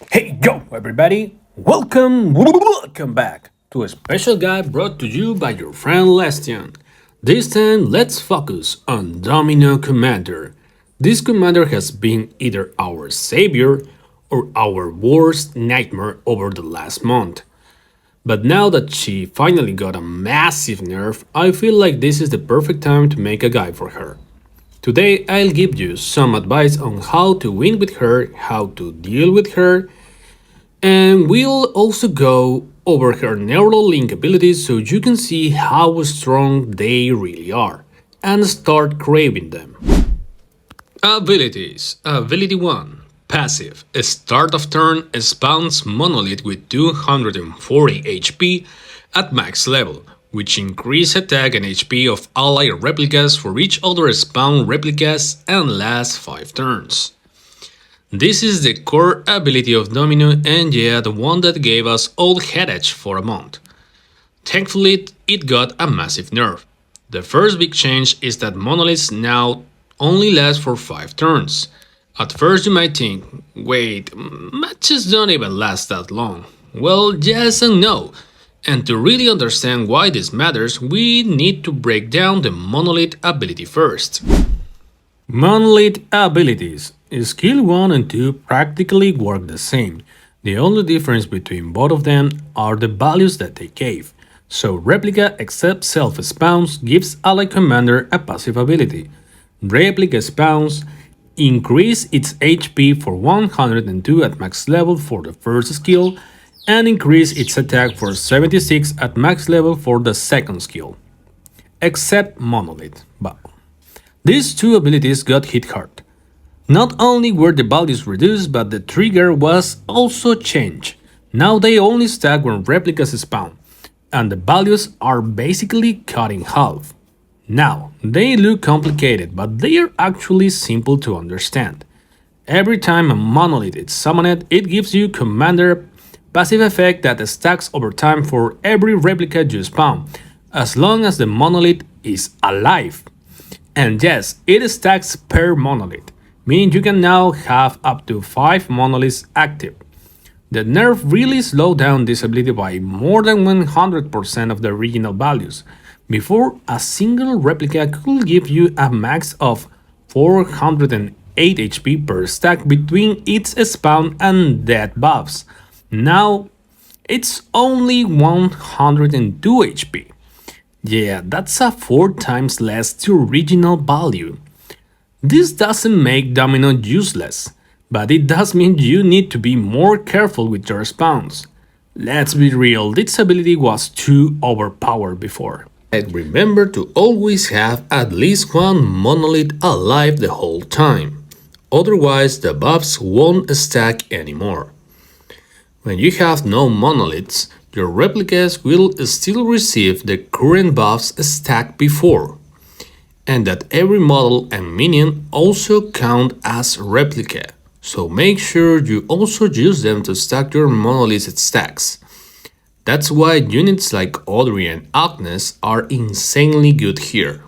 Hey yo everybody, welcome back to a special guide brought to you by your friend Lestian. This time let's focus on Domino Commander. This commander has been either our savior or our worst nightmare over the last month. But now that she finally got a massive nerf, I feel like this is the perfect time to make a guide for her. Today I'll give you some advice on how to win with her, how to deal with her, and we'll also go over her neural link abilities so you can see how strong they really are and start craving them. Abilities. Ability 1. Passive. Start of turn spawns Monolith with 240 HP at max level, which increase attack and HP of ally replicas for each other spawn replicas and lasts 5 turns. This is the core ability of Domino and yeah, the one that gave us all headache for a month. Thankfully, it got a massive nerf. The first big change is that monoliths now only last for 5 turns. At first you might think, wait, matches don't even last that long. Well, yes and no. And to really understand why this matters, we need to break down the monolith ability first. Monolith abilities. Skill 1 and 2 practically work the same. The only difference between both of them are the values that they gave. So Replica except self-spawns gives ally commander a passive ability. Replica spawns increase its HP for 102 at max level for the first skill and increase its attack for 76 at max level for the second skill. Except Monolith. But these two abilities got hit hard. Not only were the values reduced, but the trigger was also changed. Now they only stack when replicas spawn, and the values are basically cut in half. Now, they look complicated, but they are actually simple to understand. Every time a monolith is summoned, it gives you commander passive effect that stacks over time for every replica you spawn, as long as the monolith is alive. And yes, it stacks per monolith, meaning you can now have up to 5 monoliths active. The nerf really slowed down this ability by more than 100% of the original values. Before, a single replica could give you a max of 408 HP per stack between its spawn and death buffs. Now, it's only 102 HP. Yeah, that's a 4 times less to original value. This doesn't make Domino useless, but it does mean you need to be more careful with your spawns. Let's be real, this ability was too overpowered before. And remember to always have at least one monolith alive the whole time. Otherwise, the buffs won't stack anymore. When you have no monoliths, your replicas will still receive the current buffs stacked before, and that every model and minion also count as replica, so make sure you also use them to stack your monolith stacks. That's why units like Audrey and Agnes are insanely good here.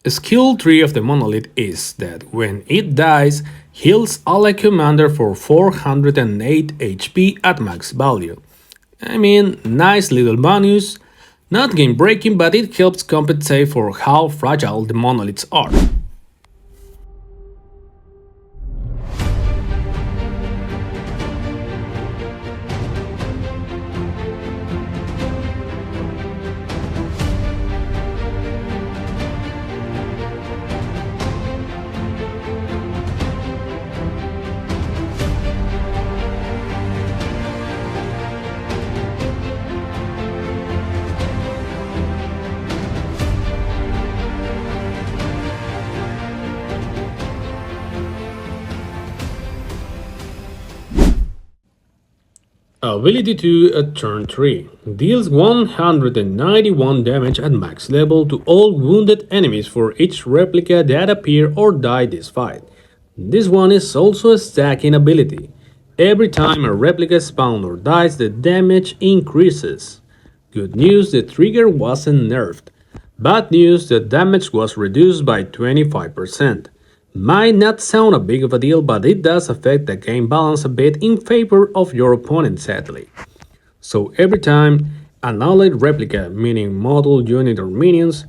Skill 3 of the monolith is that when it dies, heals ally commander for 408 HP at max value. I mean, nice little bonus, not game breaking, but it helps compensate for how fragile the monoliths are. Ability 2 at turn 3 deals 191 damage at max level to all wounded enemies for each replica that appear or die this fight. This one is also a stacking ability. Every time a replica spawns or dies, the damage increases. Good news, the trigger wasn't nerfed. Bad news, the damage was reduced by 25%. Might not sound a big of a deal, but it does affect the game balance a bit in favor of your opponent sadly. So every time an allied replica, meaning model, unit, or minions,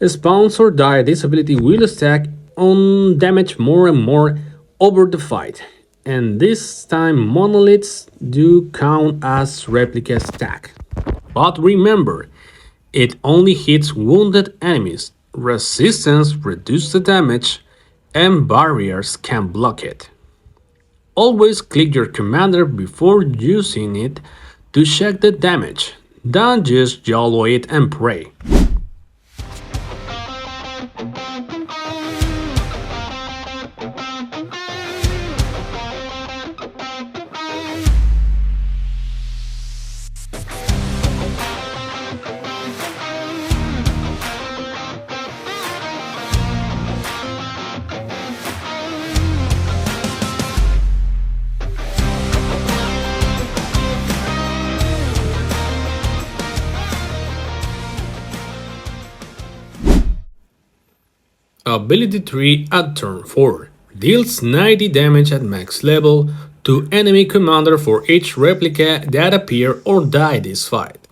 spawns or die, this ability will stack on damage more and more over the fight. And this time monoliths do count as replica stack. But remember, it only hits wounded enemies. Resistance reduces the damage, and barriers can block it. Always click your commander before using it to check the damage. Don't just YOLO it and pray. Ability tree at turn 4 deals 90 damage at max level to enemy commander for each replica that appear or die this fight.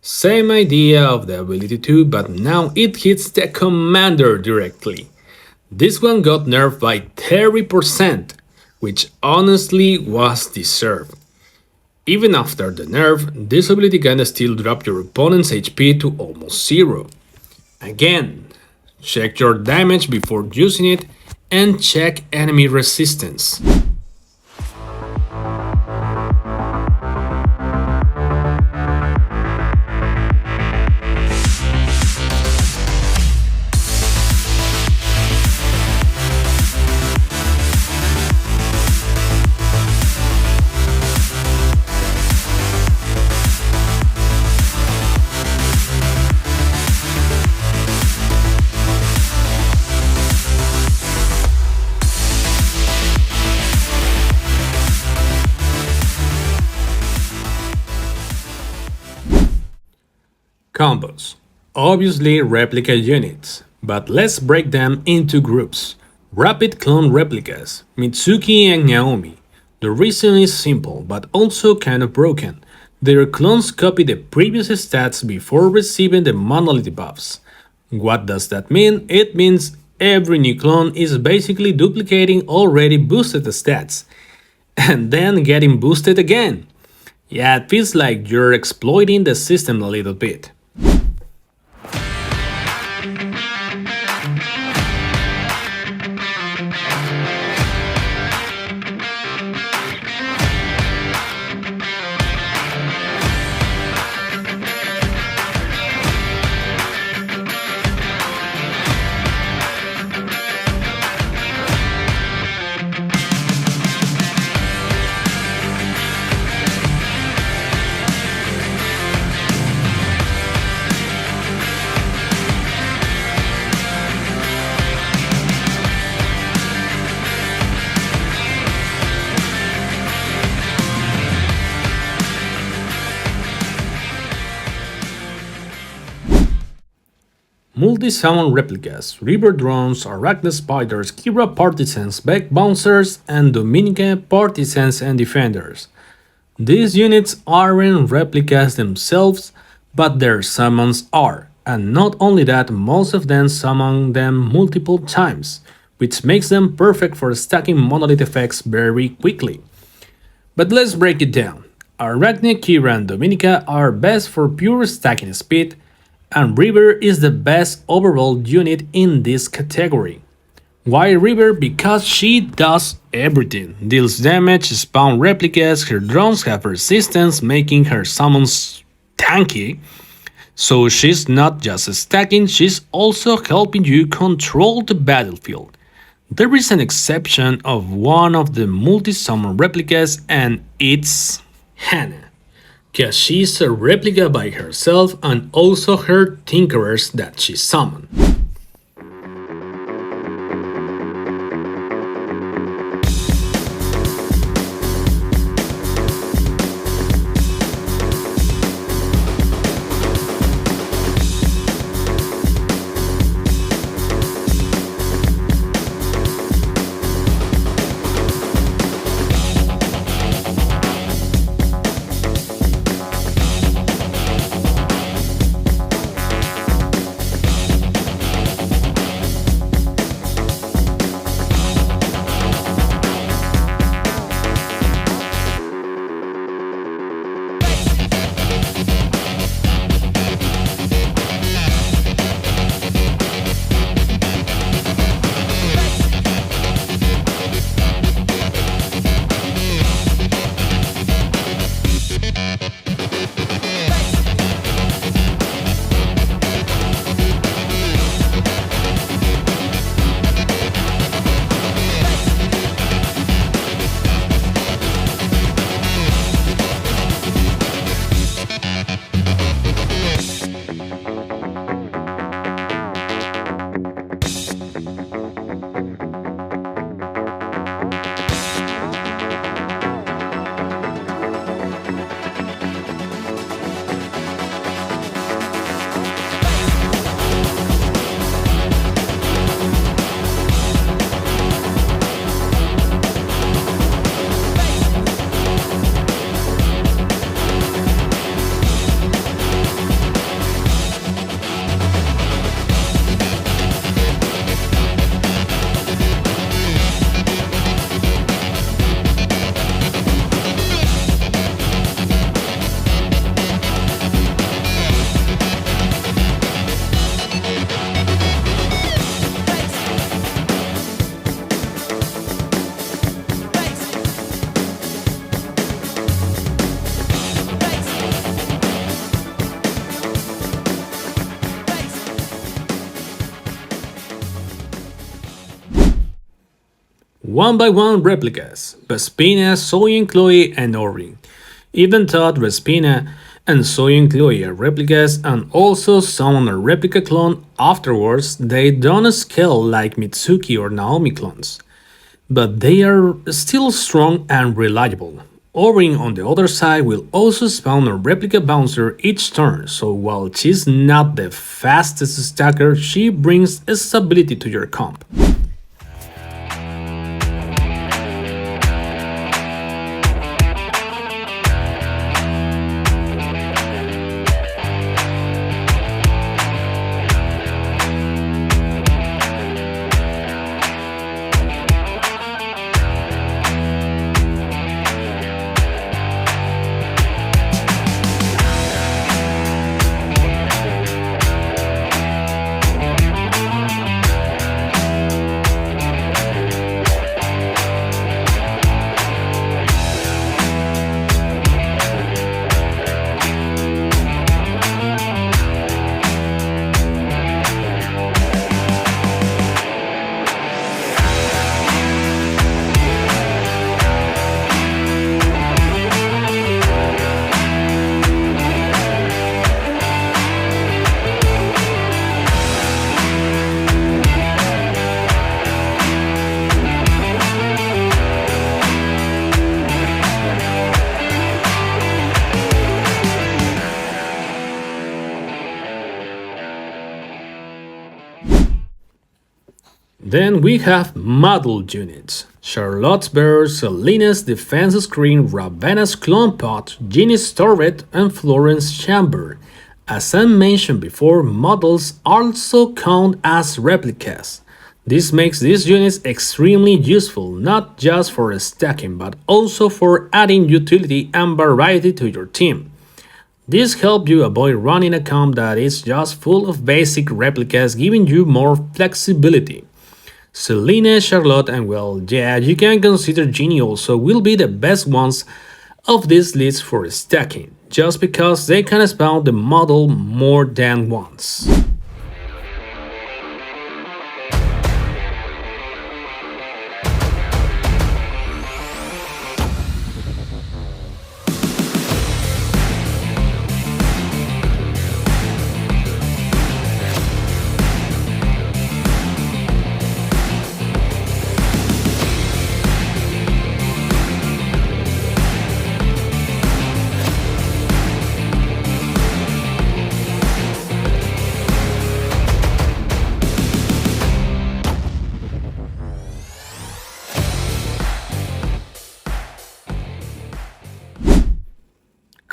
Same idea of the ability 2, but now it hits the commander directly. This one got nerfed by 30%, which honestly was deserved. Even after the nerf, this ability can still drop your opponent's HP to almost zero. Again, check your damage before using it and check enemy resistance. Combos. Obviously replica units, but let's break them into groups. Rapid clone replicas, Mitsuki and Naomi. The reason is simple, but also kind of broken. Their clones copy the previous stats before receiving the monolith buffs. What does that mean? It means every new clone is basically duplicating already boosted stats, and then getting boosted again. Yeah, it feels like you're exploiting the system a little bit. Multi-summon replicas, river drones, arachne spiders, Kira partisans, back bouncers, and Dominica partisans and defenders. These units aren't replicas themselves, but their summons are, and not only that, most of them summon them multiple times, which makes them perfect for stacking monolith effects very quickly. But let's break it down. Arachne, Kira, and Dominica are best for pure stacking speed, and River is the best overall unit in this category. Why River? Because she does everything. Deals damage, spawn replicas, her drones have resistance, making her summons tanky. So she's not just stacking, she's also helping you control the battlefield. There is an exception of one of the multi-summon replicas, and it's Hannah. Cause she's a replica by herself and also her tinkerers that she summoned. One by one replicas, Vespina, Zoe and Chloe, and Orin. Even though Vespina and Zoe and Chloe are replicas and also summon a replica clone afterwards, they don't scale like Mitsuki or Naomi clones, but they are still strong and reliable. Orin on the other side will also spawn a replica bouncer each turn, so while she's not the fastest stacker, she brings stability to your comp. Then we have model units. Charlotte's Bear, Selena's Defense Screen, Ravenna's Clone Pot, Ginny's Turret, and Florence's Chamber. As I mentioned before, models also count as replicas. This makes these units extremely useful, not just for stacking, but also for adding utility and variety to your team. This helps you avoid running a comp that is just full of basic replicas, giving you more flexibility. Selena, Charlotte, and well, yeah, you can consider Ginny also will be the best ones of this list for stacking, just because they can spawn the model more than once.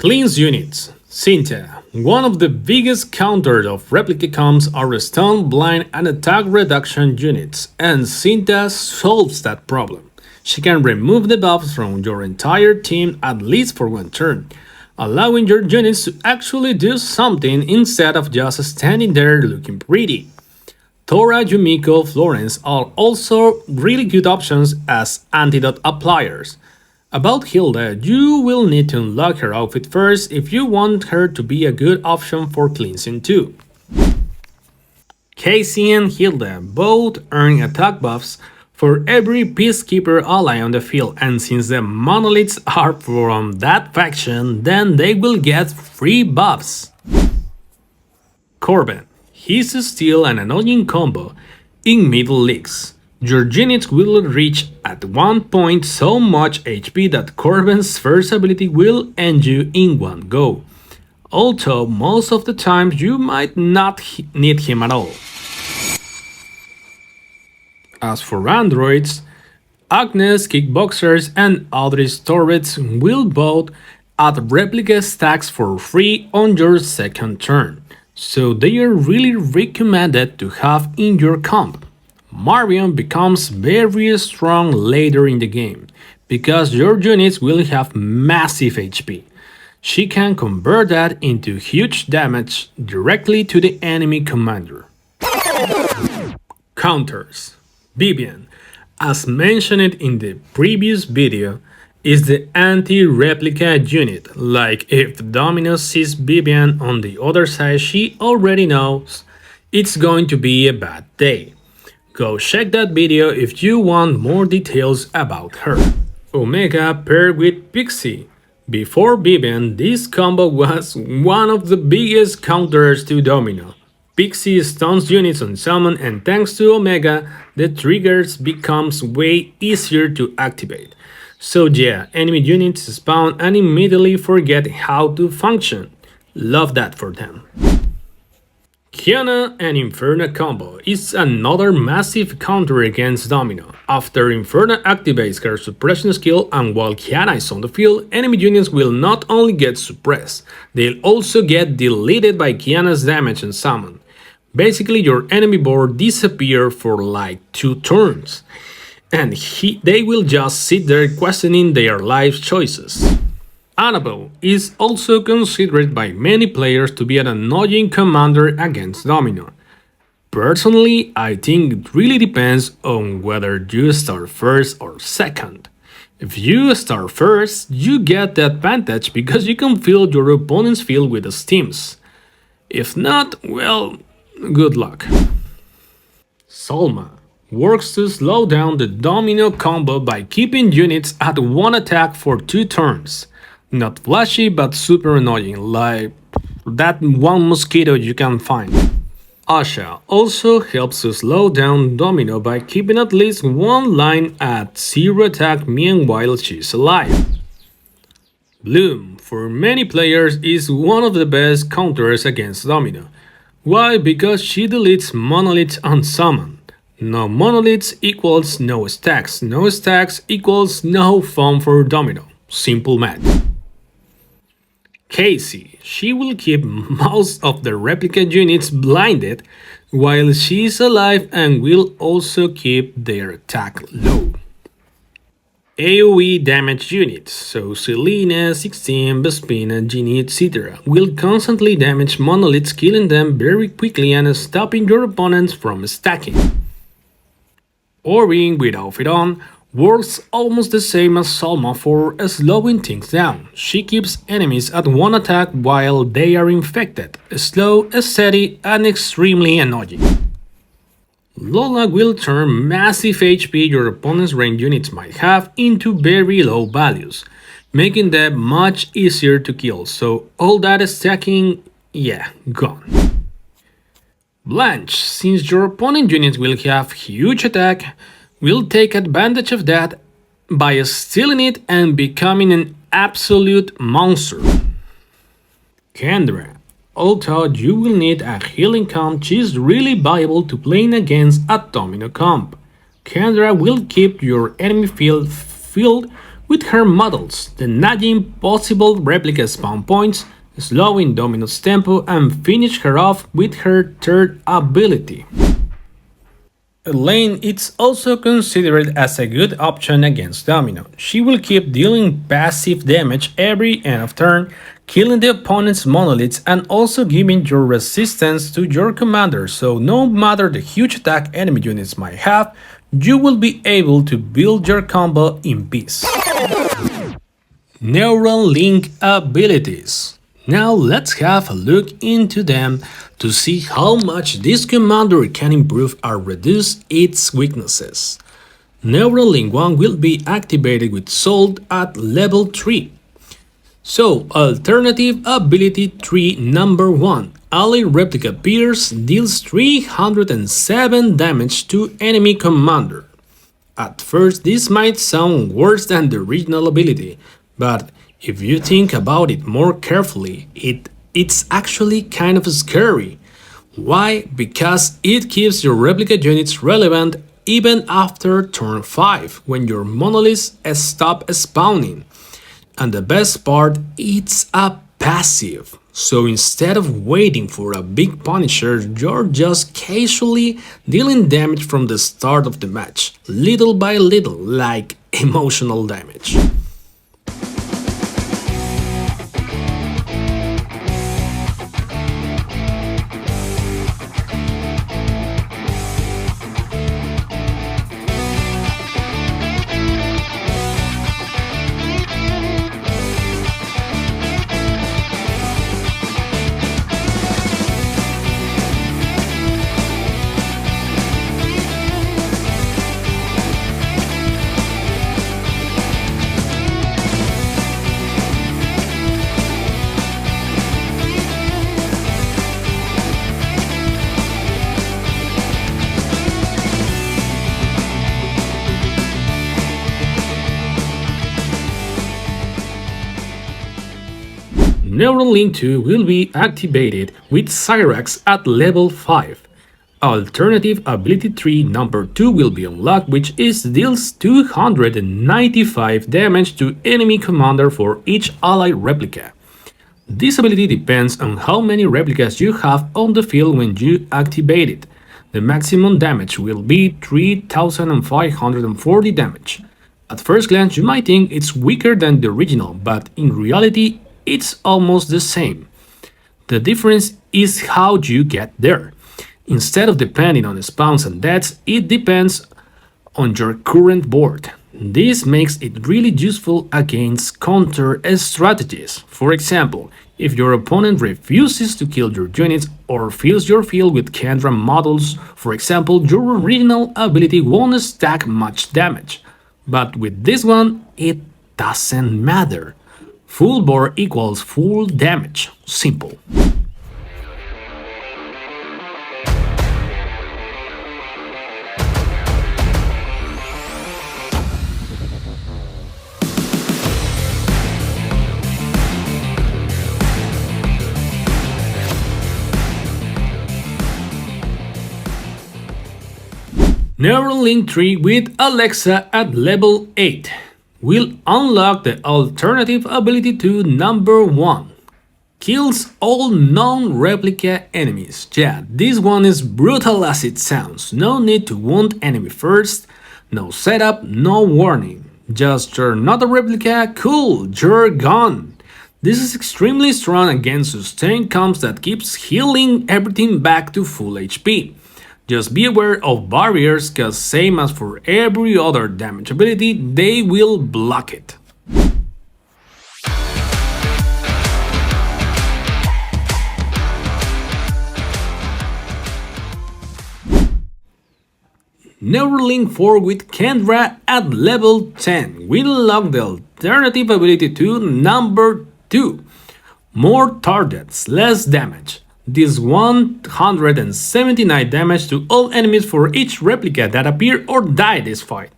Cleanse units. Cinta. One of the biggest counters of replica comps are stun, blind, and attack reduction units, and Cinta solves that problem. She can remove the buffs from your entire team at least for one turn, allowing your units to actually do something instead of just standing there looking pretty. Tora, Yumiko, Florence are also really good options as antidote appliers. About Hilda, you will need to unlock her outfit first if you want her to be a good option for cleansing too. Casey and Hilda both earn attack buffs for every Peacekeeper ally on the field, and since the monoliths are from that faction, then they will get free buffs. Corbin. He's still an annoying combo in middle leagues. Your units will reach at one point so much HP that Corbin's first ability will end you in one go, although most of the time you might not need him at all. As for androids, Agnes, Kickboxers, and Audrey's turrets will both add replica stacks for free on your second turn, so they are really recommended to have in your comp. Marion becomes very strong later in the game, because your units will have massive HP. She can convert that into huge damage directly to the enemy commander. Counters. Vivian, as mentioned in the previous video, is the anti-replica unit. Like if Domino sees Vivian on the other side, she already knows it's going to be a bad day. Go check that video if you want more details about her. Omega paired with Pixie. Before Vivian, this combo was one of the biggest counters to Domino. Pixie stuns units on summon, and thanks to Omega, the triggers becomes way easier to activate. So yeah, enemy units spawn and immediately forget how to function. Love that for them. Kiana and Inferno combo is another massive counter against Domino. After Inferno activates her suppression skill and while Kiana is on the field, enemy units will not only get suppressed, they'll also get deleted by Kiana's damage and summon. Basically, your enemy board disappears for like 2 turns, and they will just sit there questioning their life choices. Annabelle is also considered by many players to be an annoying commander against Domino. Personally, I think it really depends on whether you start first or second. If you start first, you get the advantage because you can fill your opponent's field with the steams. If not, well, good luck. Salma works to slow down the Domino combo by keeping units at 1 attack for 2 turns. Not flashy, but super annoying, like that one mosquito you can find. Asha also helps to slow down Domino by keeping at least 1 line at 0 attack meanwhile she's alive. Bloom, for many players, is one of the best counters against Domino. Why? Because she deletes monoliths on summon. No monoliths equals no stacks. No stacks equals no fun for Domino. Simple math. Casey, she will keep most of the replica units blinded while she is alive and will also keep their attack low. AoE damage units, so Selena, 16, Vespina, Genie, etc. will constantly damage monoliths, killing them very quickly and stopping your opponents from stacking. Orin with outfit on works almost the same as Salma for slowing things down. She keeps enemies at 1 attack while they are infected, slow, steady, and extremely annoying. Lola will turn massive HP your opponent's range units might have into very low values, making them much easier to kill, so all that stacking, yeah, gone. Blanche, since your opponent units will have huge attack, will take advantage of that by stealing it and becoming an absolute monster. Kendra, although you will need a healing comp, she is really viable to playing against a Domino comp. Kendra will keep your enemy field filled with her models, denying possible replica spawn points, slowing Domino's tempo, and finish her off with her third ability. Elaine is also considered as a good option against Domino. She will keep dealing passive damage every end of turn, killing the opponent's monoliths and also giving your resistance to your commander, so no matter the huge attack enemy units might have, you will be able to build your combo in peace. Neural Link abilities. Now let's have a look into them to see how much this commander can improve or reduce its weaknesses. Neural Link 1 will be activated with Salt at level 3. So, alternative ability 3 number 1. Ally Replica Pierce deals 307 damage to enemy commander. At first this might sound worse than the original ability, but if you think about it more carefully, it's actually kind of scary. Why? Because it keeps your replica units relevant even after turn 5, when your monoliths stop spawning. And the best part, it's a passive. So instead of waiting for a big punisher, you're just casually dealing damage from the start of the match, little by little, like emotional damage. Neuralink 2 will be activated with Cyrax at level 5. Alternative ability tree number 2 will be unlocked, which deals 295 damage to enemy commander for each ally replica. This ability depends on how many replicas you have on the field when you activate it. The maximum damage will be 3540 damage. At first glance you might think it's weaker than the original, but in reality it's almost the same. The difference is how you get there. Instead of depending on spawns and deaths, it depends on your current board. This makes it really useful against counter strategies. For example, if your opponent refuses to kill your units or fills your field with Kendra models, for example, your original ability won't stack much damage. But with this one, it doesn't matter. Full bore equals full damage. Simple. Neuralink 3 with Alexa at level 8 will unlock the alternative ability to number 1. Kills all non-replica enemies. Yeah, this one is brutal as it sounds. No need to wound enemy first, no setup, no warning. Just you're not a replica, cool, you're gone. This is extremely strong against sustained comps that keeps healing everything back to full HP. Just be aware of barriers, cause same as for every other damage ability, they will block it. Neuralink 4 with Kendra at level 10 will unlock the alternative ability to number 2. More targets, less damage. This 179 damage to all enemies for each replica that appear or die this fight.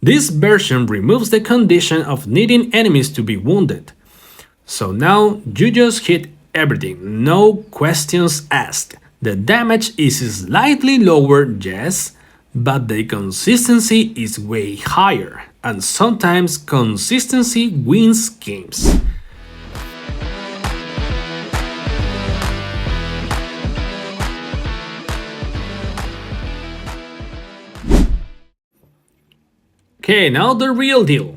This version removes the condition of needing enemies to be wounded. So now you just hit everything, no questions asked. The damage is slightly lower, yes, but the consistency is way higher, and sometimes consistency wins games. Okay, now the real deal.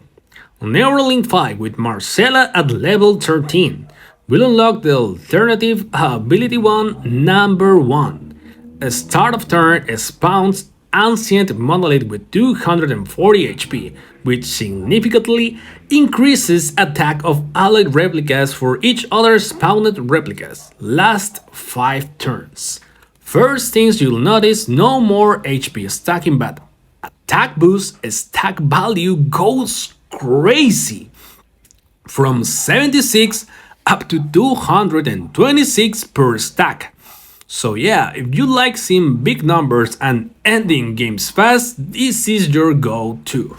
Neuralink 5 with Marcella at level 13 will unlock the alternative ability 1 number 1. A start of turn spawns ancient monolith with 240 HP, which significantly increases attack of allied replicas for each other spawned replicas. Last 5 turns. First things you'll notice, no more HP stacking, but attack boost, stack value goes crazy. From 76 up to 226 per stack. So yeah, if you like seeing big numbers and ending games fast, this is your go-to.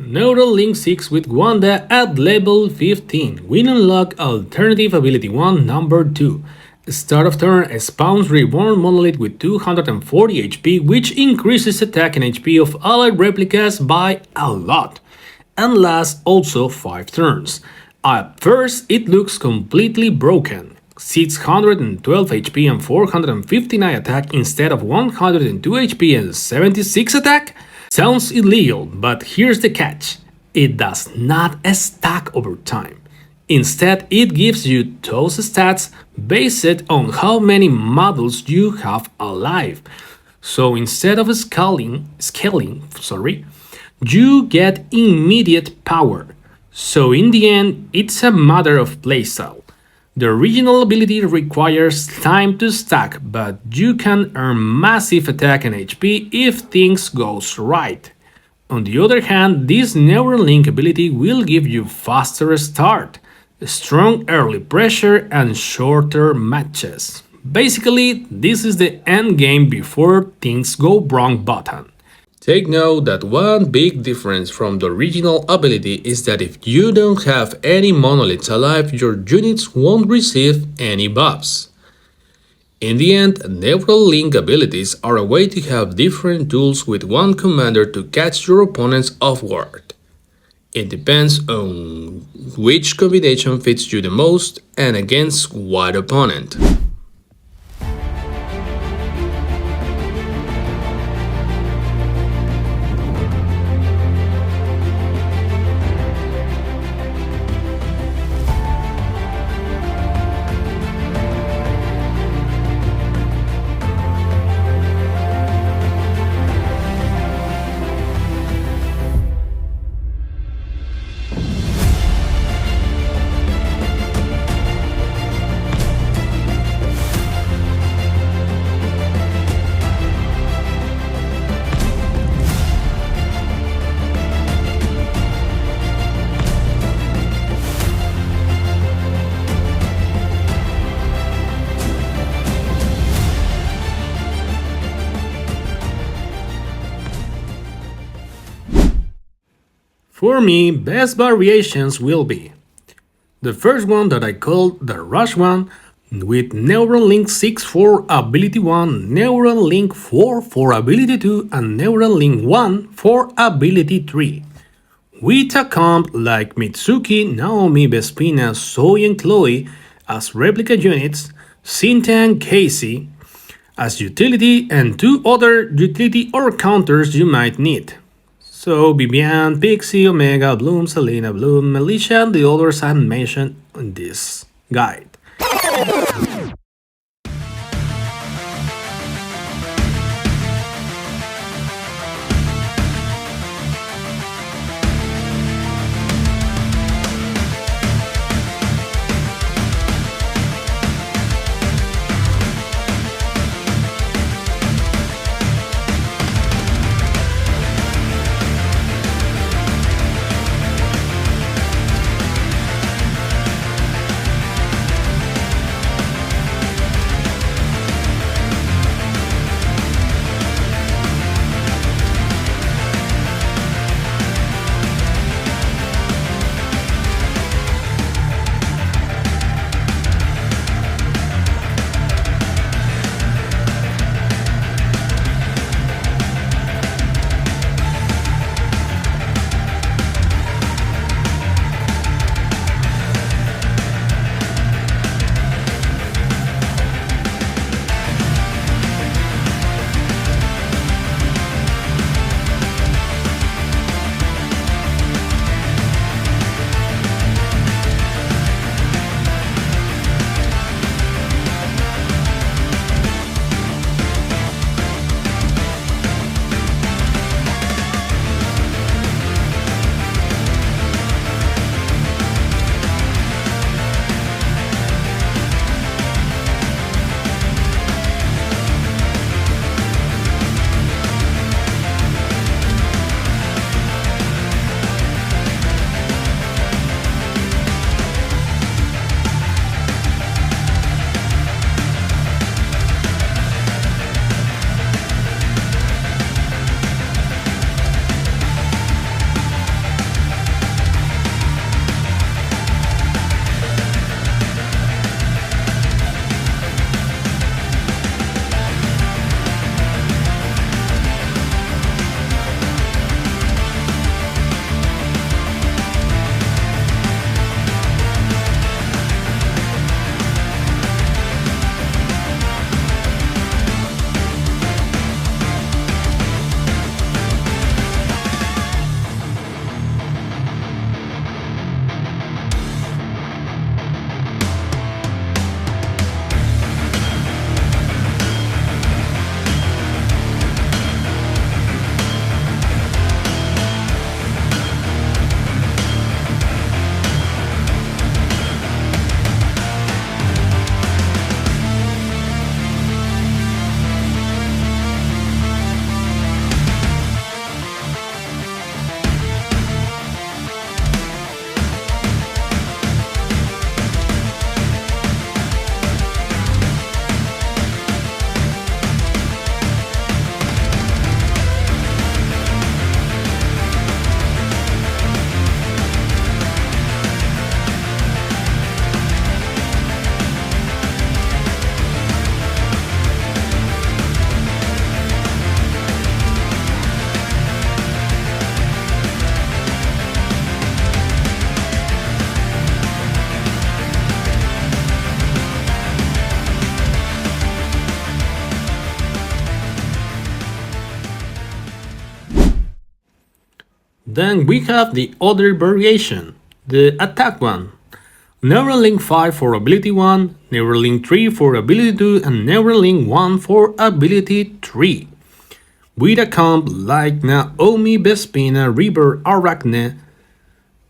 Neural Link 6 with Wanda at level 15. We unlock Alternative Ability 1 number 2. Start of turn spawns Reborn Monolith with 240 HP, which increases attack and HP of allied replicas by a lot, and lasts also 5 turns. At first, it looks completely broken. 612 HP and 459 attack instead of 102 HP and 76 attack? Sounds illegal, but here's the catch. It does not stack over time. Instead, it gives you those stats based on how many models you have alive. So instead of scaling, you get immediate power. So in the end, it's a matter of playstyle. The original ability requires time to stack, but you can earn massive attack and HP if things goes right. On the other hand, this Neural Link ability will give you faster start, strong early pressure and shorter matches. Basically, this is the end game before things go wrong button. Take note that one big difference from the original ability is that if you don't have any monoliths alive, your units won't receive any buffs. In the end, Neural Link abilities are a way to have different tools with one commander to catch your opponents off guard. It depends on which combination fits you the most and against what opponent. For me, best variations will be the first one that I called the Rush one with Neural Link 6 for Ability 1, Neural Link 4 for Ability 2, and Neural Link 1 for Ability 3. With a comp like Mitsuki, Naomi, Vespina, Zoe, and Chloe as replica units, Cinta and Casey as utility, and 2 other utility or counters you might need. So Vivian, Pixie, Omega, Bloom, Selena, Bloom, Melissa, and the others I mentioned in this guide. Then we have the other variation, the attack one. Neuralink 5 for ability 1, Neuralink 3 for ability 2, and Neuralink 1 for ability 3. With a comp like Naomi, Vespina, River, Arachne,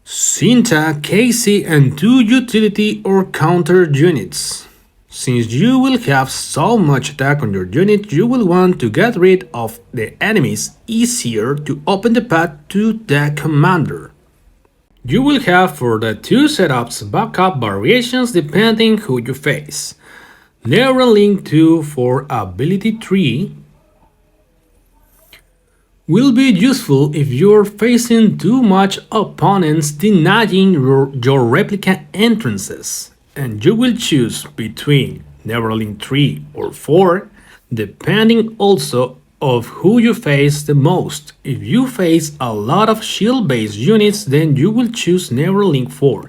Cinta, Casey, and 2 utility or counter units. Since you will have so much attack on your unit, you will want to get rid of the enemies easier to open the path to the commander. You will have for the two setups backup variations depending who you face. Neuralink 2 for ability 3 will be useful if you're facing too much opponents denying your replica entrances, and you will choose between Neuralink 3 or 4 depending also of who you face the most. If you face a lot of shield-based units, then you will choose Neuralink 4.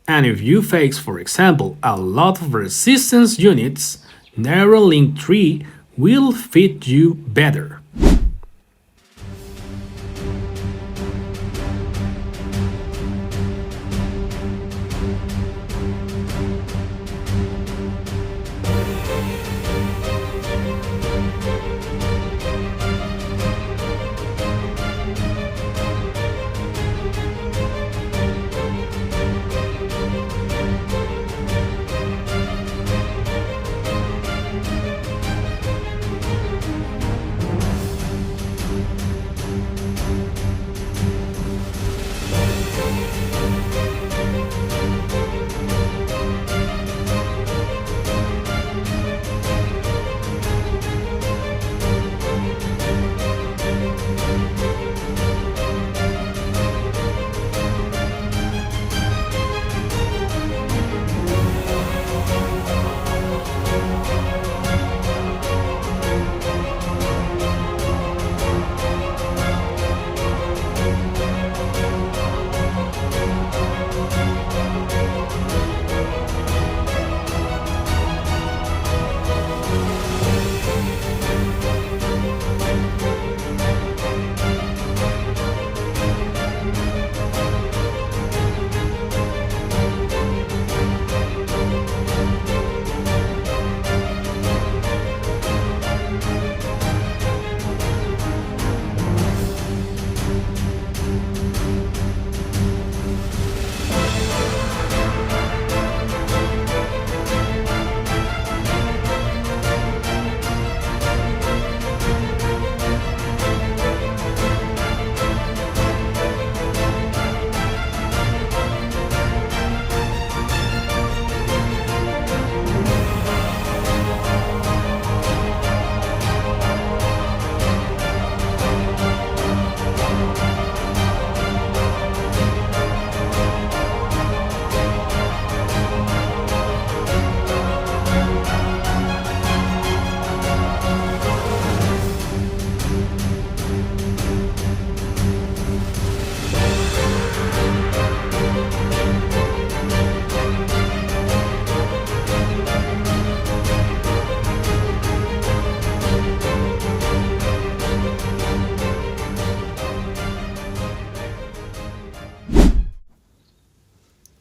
And if you face, for example, a lot of resistance units, Neuralink 3 will fit you better.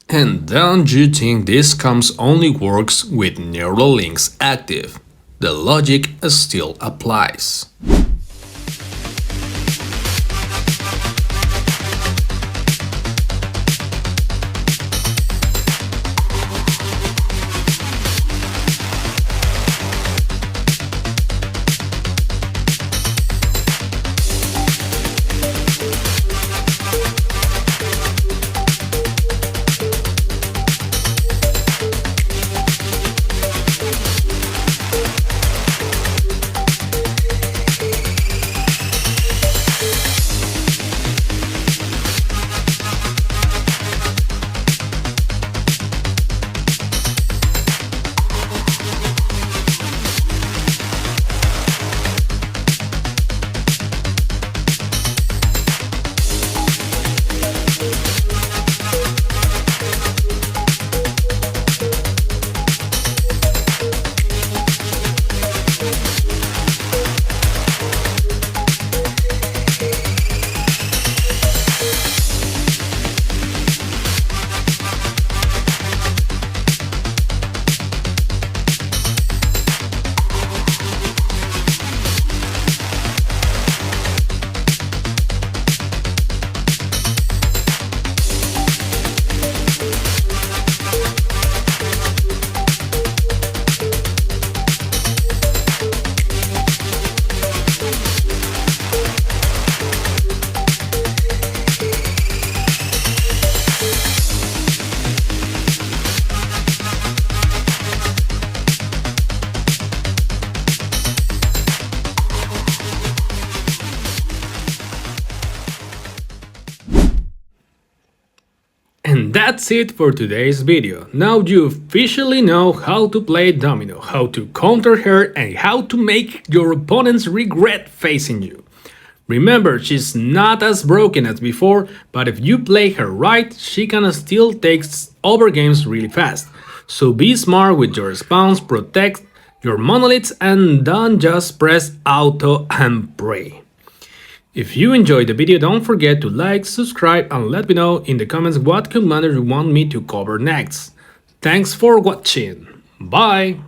And don't you think this comp only works with Neuralinks active? The logic still applies. that's it for today's video. Now you officially know how to play Domino, how to counter her, and how to make your opponents regret facing you. Remember, she's not as broken as before, but if you play her right, she can still take over games really fast. So be smart with your spawns, protect your monoliths, and don't just press auto and pray. If you enjoyed the video, don't forget to like, subscribe, and let me know in the comments what commander you want me to cover next. Thanks for watching. Bye!